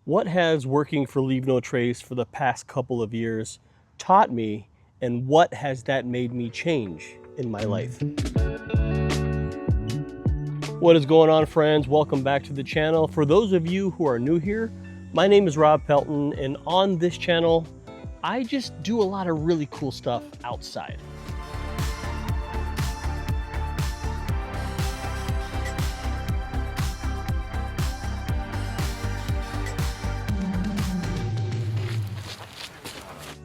What has working for Leave No Trace for the past couple of years taught me, and what has that made me change in my life? What is going on, friends? Welcome back to the channel. For those of you who are new here, my name is Rob Pelton, and on this channel, I just do a lot of really cool stuff outside.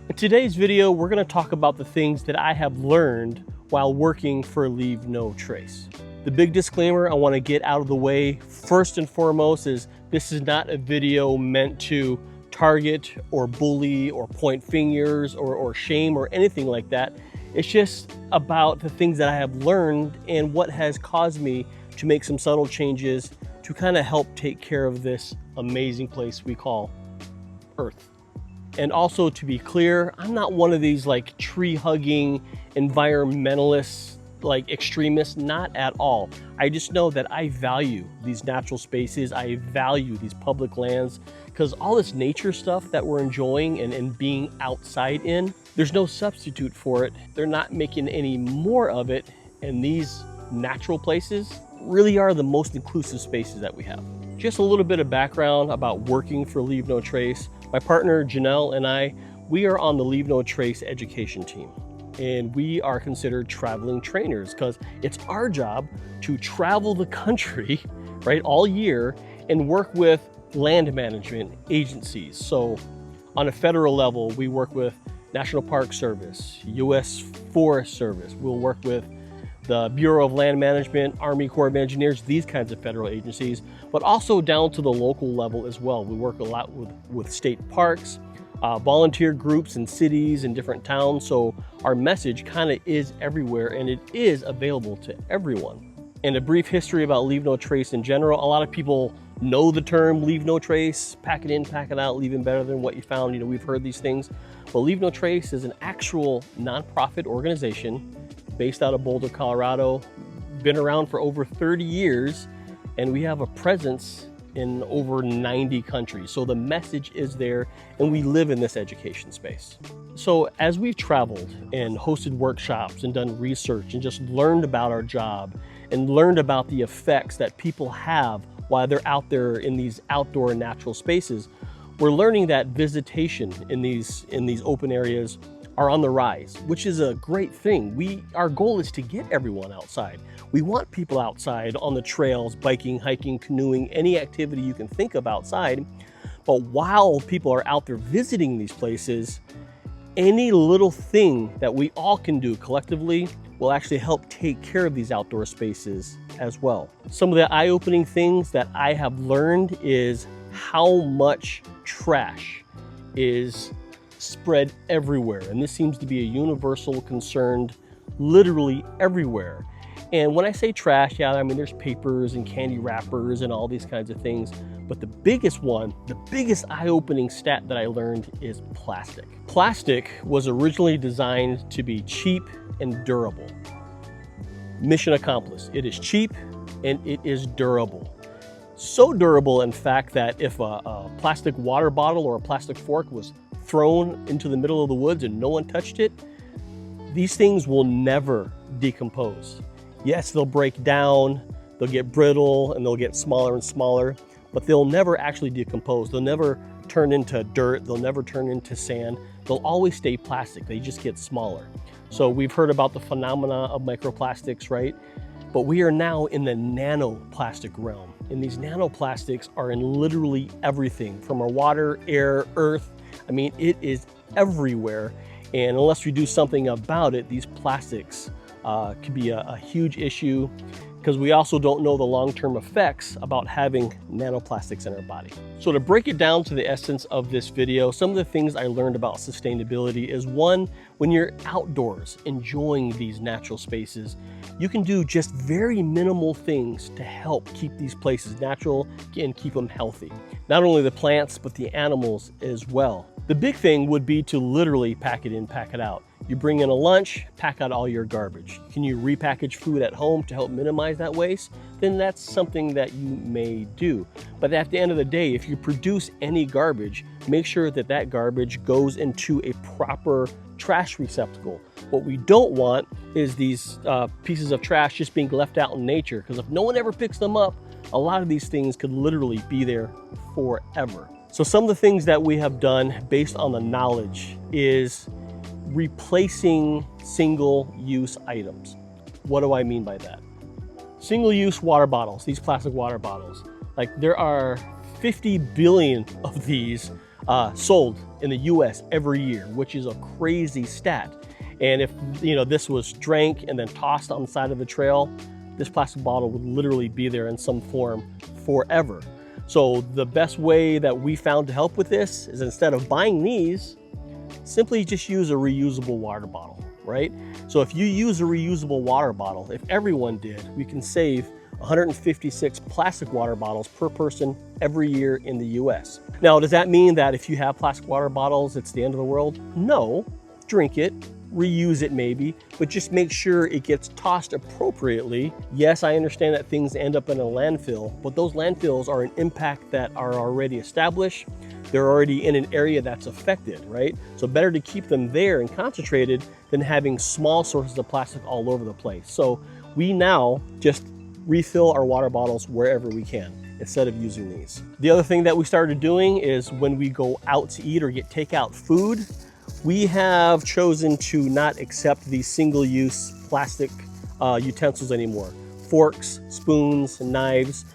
In today's video, we're going to talk about the things that I have learned while working for Leave No Trace. The big disclaimer I want to get out of the way first and foremost is this is not a video meant to target or bully or point fingers or shame or anything like that. It's just about the things that I have learned and what has caused me to make some subtle changes to kind of help take care of this amazing place we call Earth. And also, to be clear, I'm not one of these like tree hugging environmentalists, like extremists, not at all. I just know that I value these natural spaces. I value these public lands because all this nature stuff that we're enjoying and being outside in, there's no substitute for it. They're not making any more of it. And these natural places really are the most inclusive spaces that we have. Just a little bit of background about working for Leave No Trace. My partner Janelle and we are on the Leave No Trace education team, and we are considered traveling trainers because it's our job to travel the country, right, all year and work with land management agencies. So on a federal level, we work with National Park Service, U.S. Forest Service. We'll work with the Bureau of Land Management, Army Corps of Engineers, these kinds of federal agencies, but also down to the local level as well. We work a lot with state parks, volunteer groups in cities and different towns. So our message kind of is everywhere and it is available to everyone. And a brief history about Leave No Trace in general. A lot of people know the term Leave No Trace, pack it in, pack it out, leaving better than what you found. You know, we've heard these things. But Leave No Trace is an actual nonprofit organization based out of Boulder, Colorado, been around for over 30 years, and we have a presence in over 90 countries. So the message is there, and we live in this education space. So as we've traveled and hosted workshops and done research and just learned about our job and learned about the effects that people have while they're out there in these outdoor natural spaces, we're learning that visitation in these open areas are on the rise, which is a great thing. Our goal is to get everyone outside. We want people outside on the trails, biking, hiking, canoeing, any activity you can think of outside. But while people are out there visiting these places, any little thing that we all can do collectively will actually help take care of these outdoor spaces as well. Some of the eye-opening things that I have learned is how much trash is spread everywhere. And this seems to be a universal concern literally everywhere. And when I say trash, yeah, I mean, there's papers and candy wrappers and all these kinds of things. But the biggest one, the biggest eye-opening stat that I learned is plastic. Plastic was originally designed to be cheap and durable. Mission accomplished. It is cheap and it is durable. So durable, in fact, that if a plastic water bottle or a plastic fork was thrown into the middle of the woods and no one touched it, these things will never decompose. Yes, they'll break down, they'll get brittle, and they'll get smaller and smaller, but they'll never actually decompose. They'll never turn into dirt, they'll never turn into sand. They'll always stay plastic, they just get smaller. So we've heard about the phenomena of microplastics, right? But we are now in the nanoplastic realm. And these nanoplastics are in literally everything from our water, air, earth. I mean, it is everywhere. And unless we do something about it, these plastics could be a huge issue, because we also don't know the long-term effects about having nanoplastics in our body. So to break it down to the essence of this video, some of the things I learned about sustainability is, one, when you're outdoors enjoying these natural spaces, you can do just very minimal things to help keep these places natural and keep them healthy. Not only the plants, but the animals as well. The big thing would be to literally pack it in, pack it out. You bring in a lunch, pack out all your garbage. Can you repackage food at home to help minimize that waste? Then that's something that you may do. But at the end of the day, if you produce any garbage, make sure that that garbage goes into a proper trash receptacle. What we don't want is these pieces of trash just being left out in nature, because if no one ever picks them up, a lot of these things could literally be there forever. So some of the things that we have done based on the knowledge is replacing single-use items. What do I mean by that? Single-use water bottles, these plastic water bottles. Like, there are 50 billion of these sold in the US every year, which is a crazy stat. And if this was drank and then tossed on the side of the trail, this plastic bottle would literally be there in some form forever. So the best way that we found to help with this is, instead of buying these, simply just use a reusable water bottle, right? So if you use a reusable water bottle, if everyone did, we can save 156 plastic water bottles per person every year in the US. Now, does that mean that if you have plastic water bottles, it's the end of the world? No, drink it, reuse it maybe, but just make sure it gets tossed appropriately. Yes, I understand that things end up in a landfill, but those landfills are an impact that are already established. They're already in an area that's affected, right? So better to keep them there and concentrated than having small sources of plastic all over the place. So we now just refill our water bottles wherever we can instead of using these. The other thing that we started doing is, when we go out to eat or get takeout food, we have chosen to not accept these single-use plastic utensils anymore. Forks, spoons, knives.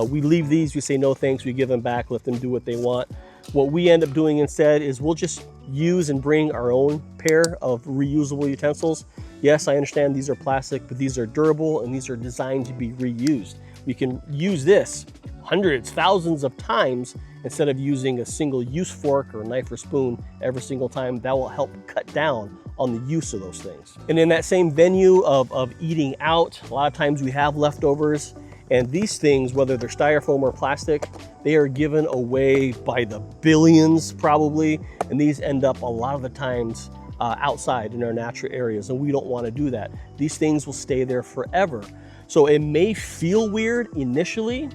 We leave these, we say no thanks, we give them back, let them do what they want. What we end up doing instead is we'll just use and bring our own pair of reusable utensils. Yes, I understand these are plastic, but these are durable and these are designed to be reused. We can use this hundreds, thousands of times instead of using a single-use fork or knife or spoon every single time. That will help cut down on the use of those things. And in that same venue of eating out, a lot of times we have leftovers, and these things, whether they're styrofoam or plastic, they are given away by the billions probably, and these end up a lot of the times outside in our natural areas, and we don't want to do that. These things will stay there forever. So it may feel weird initially,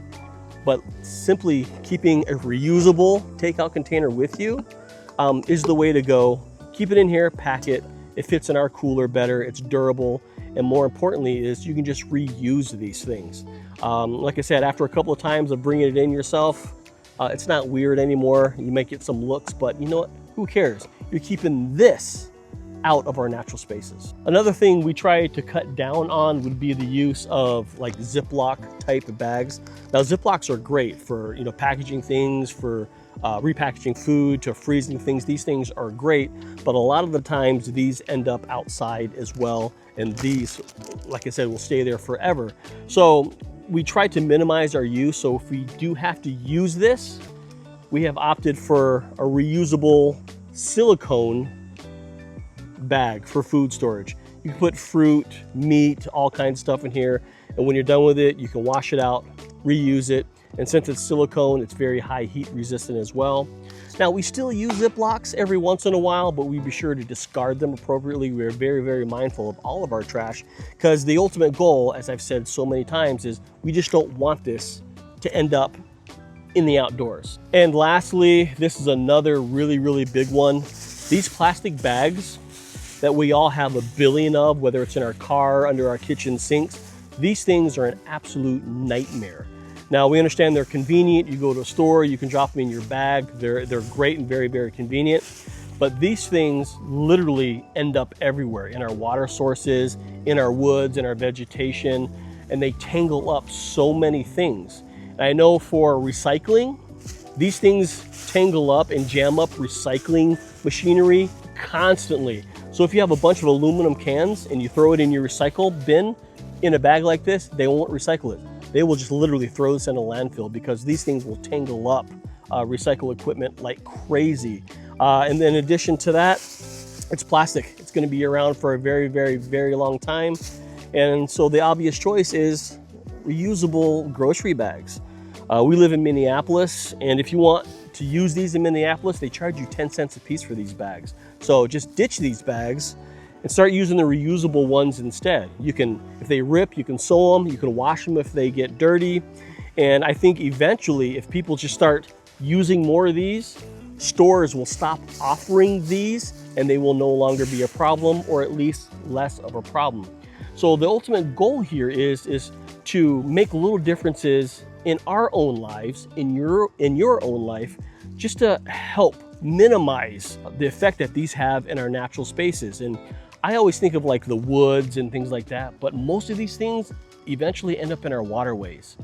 but simply keeping a reusable takeout container with you is the way to go. Keep it in here, pack it. It fits in our cooler better, it's durable, and more importantly is you can just reuse these things. Like I said, after a couple of times of bringing it in yourself, it's not weird anymore. You might get some looks, but you know what? Who cares? You're keeping this out of our natural spaces. Another thing we try to cut down on would be the use of like Ziploc type of bags. Now, Ziplocs are great for packaging things, for repackaging food, to freezing things. These things are great, but a lot of the times these end up outside as well, and these, like I said, will stay there forever. So we try to minimize our use. So if we do have to use this, we have opted for a reusable silicone bag for food storage. You can put fruit, meat, all kinds of stuff in here, and when you're done with it, you can wash it out, reuse it, and since it's silicone, it's very high heat resistant as well. Now, we still use Ziplocs every once in a while, but we be sure to discard them appropriately. We're very, very mindful of all of our trash, because the ultimate goal, as I've said so many times, is we just don't want this to end up in the outdoors. And lastly, this is another really, really big one. These plastic bags that we all have a billion of, whether it's in our car, under our kitchen sinks, these things are an absolute nightmare. Now, we understand they're convenient. You go to a store, you can drop them in your bag. They're great and very, very convenient. But these things literally end up everywhere, in our water sources, in our woods, in our vegetation, and they tangle up so many things. And I know for recycling, these things tangle up and jam up recycling machinery constantly. So if you have a bunch of aluminum cans and you throw it in your recycle bin in a bag like this, they won't recycle it. They will just literally throw this in a landfill, because these things will tangle up recycle equipment like crazy. And then in addition to that, it's plastic. It's going to be around for a very, very, very long time. And so the obvious choice is reusable grocery bags. We live in Minneapolis, and if you want to use these in Minneapolis, they charge you 10 cents a piece for these bags. So just ditch these bags and start using the reusable ones instead. You can, if they rip, you can sew them, you can wash them if they get dirty. And I think eventually, if people just start using more of these, stores will stop offering these and they will no longer be a problem, or at least less of a problem. So the ultimate goal here is to make little differences in our own lives, in your own life, just to help minimize the effect that these have in our natural spaces. And I always think of like the woods and things like that, but most of these things eventually end up in our waterways.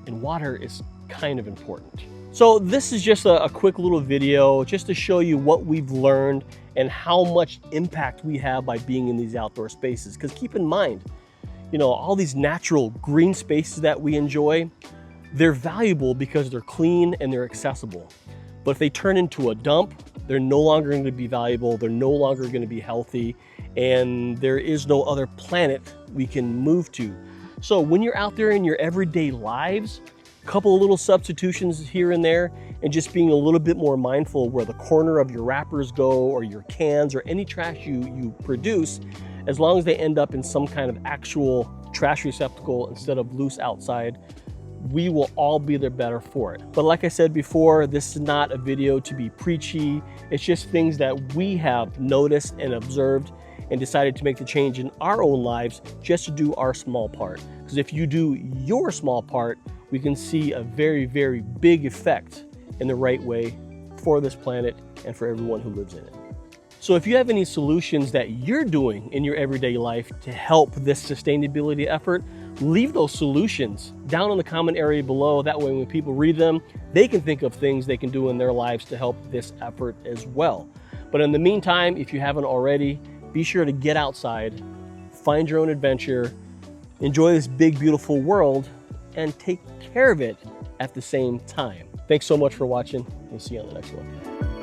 And water is kind of important. So this is just a quick little video just to show you what we've learned and how much impact we have by being in these outdoor spaces. Because keep in mind, you know, all these natural green spaces that we enjoy, they're valuable because they're clean and they're accessible. But if they turn into a dump, they're no longer going to be valuable, they're no longer going to be healthy, and there is no other planet we can move to. So when you're out there in your everyday lives, a couple of little substitutions here and there, and just being a little bit more mindful of where the corner of your wrappers go, or your cans, or any trash you produce, as long as they end up in some kind of actual trash receptacle instead of loose outside, we will all be the better for it. But like I said before, this is not a video to be preachy. It's just things that we have noticed and observed and decided to make the change in our own lives just to do our small part. Because if you do your small part, we can see a very, very big effect in the right way for this planet and for everyone who lives in it. So if you have any solutions that you're doing in your everyday life to help this sustainability effort, leave those solutions down in the comment area below. That way when people read them, they can think of things they can do in their lives to help this effort as well. But in the meantime, if you haven't already, be sure to get outside, find your own adventure, enjoy this big, beautiful world, and take care of it at the same time. Thanks so much for watching. We'll see you on the next one.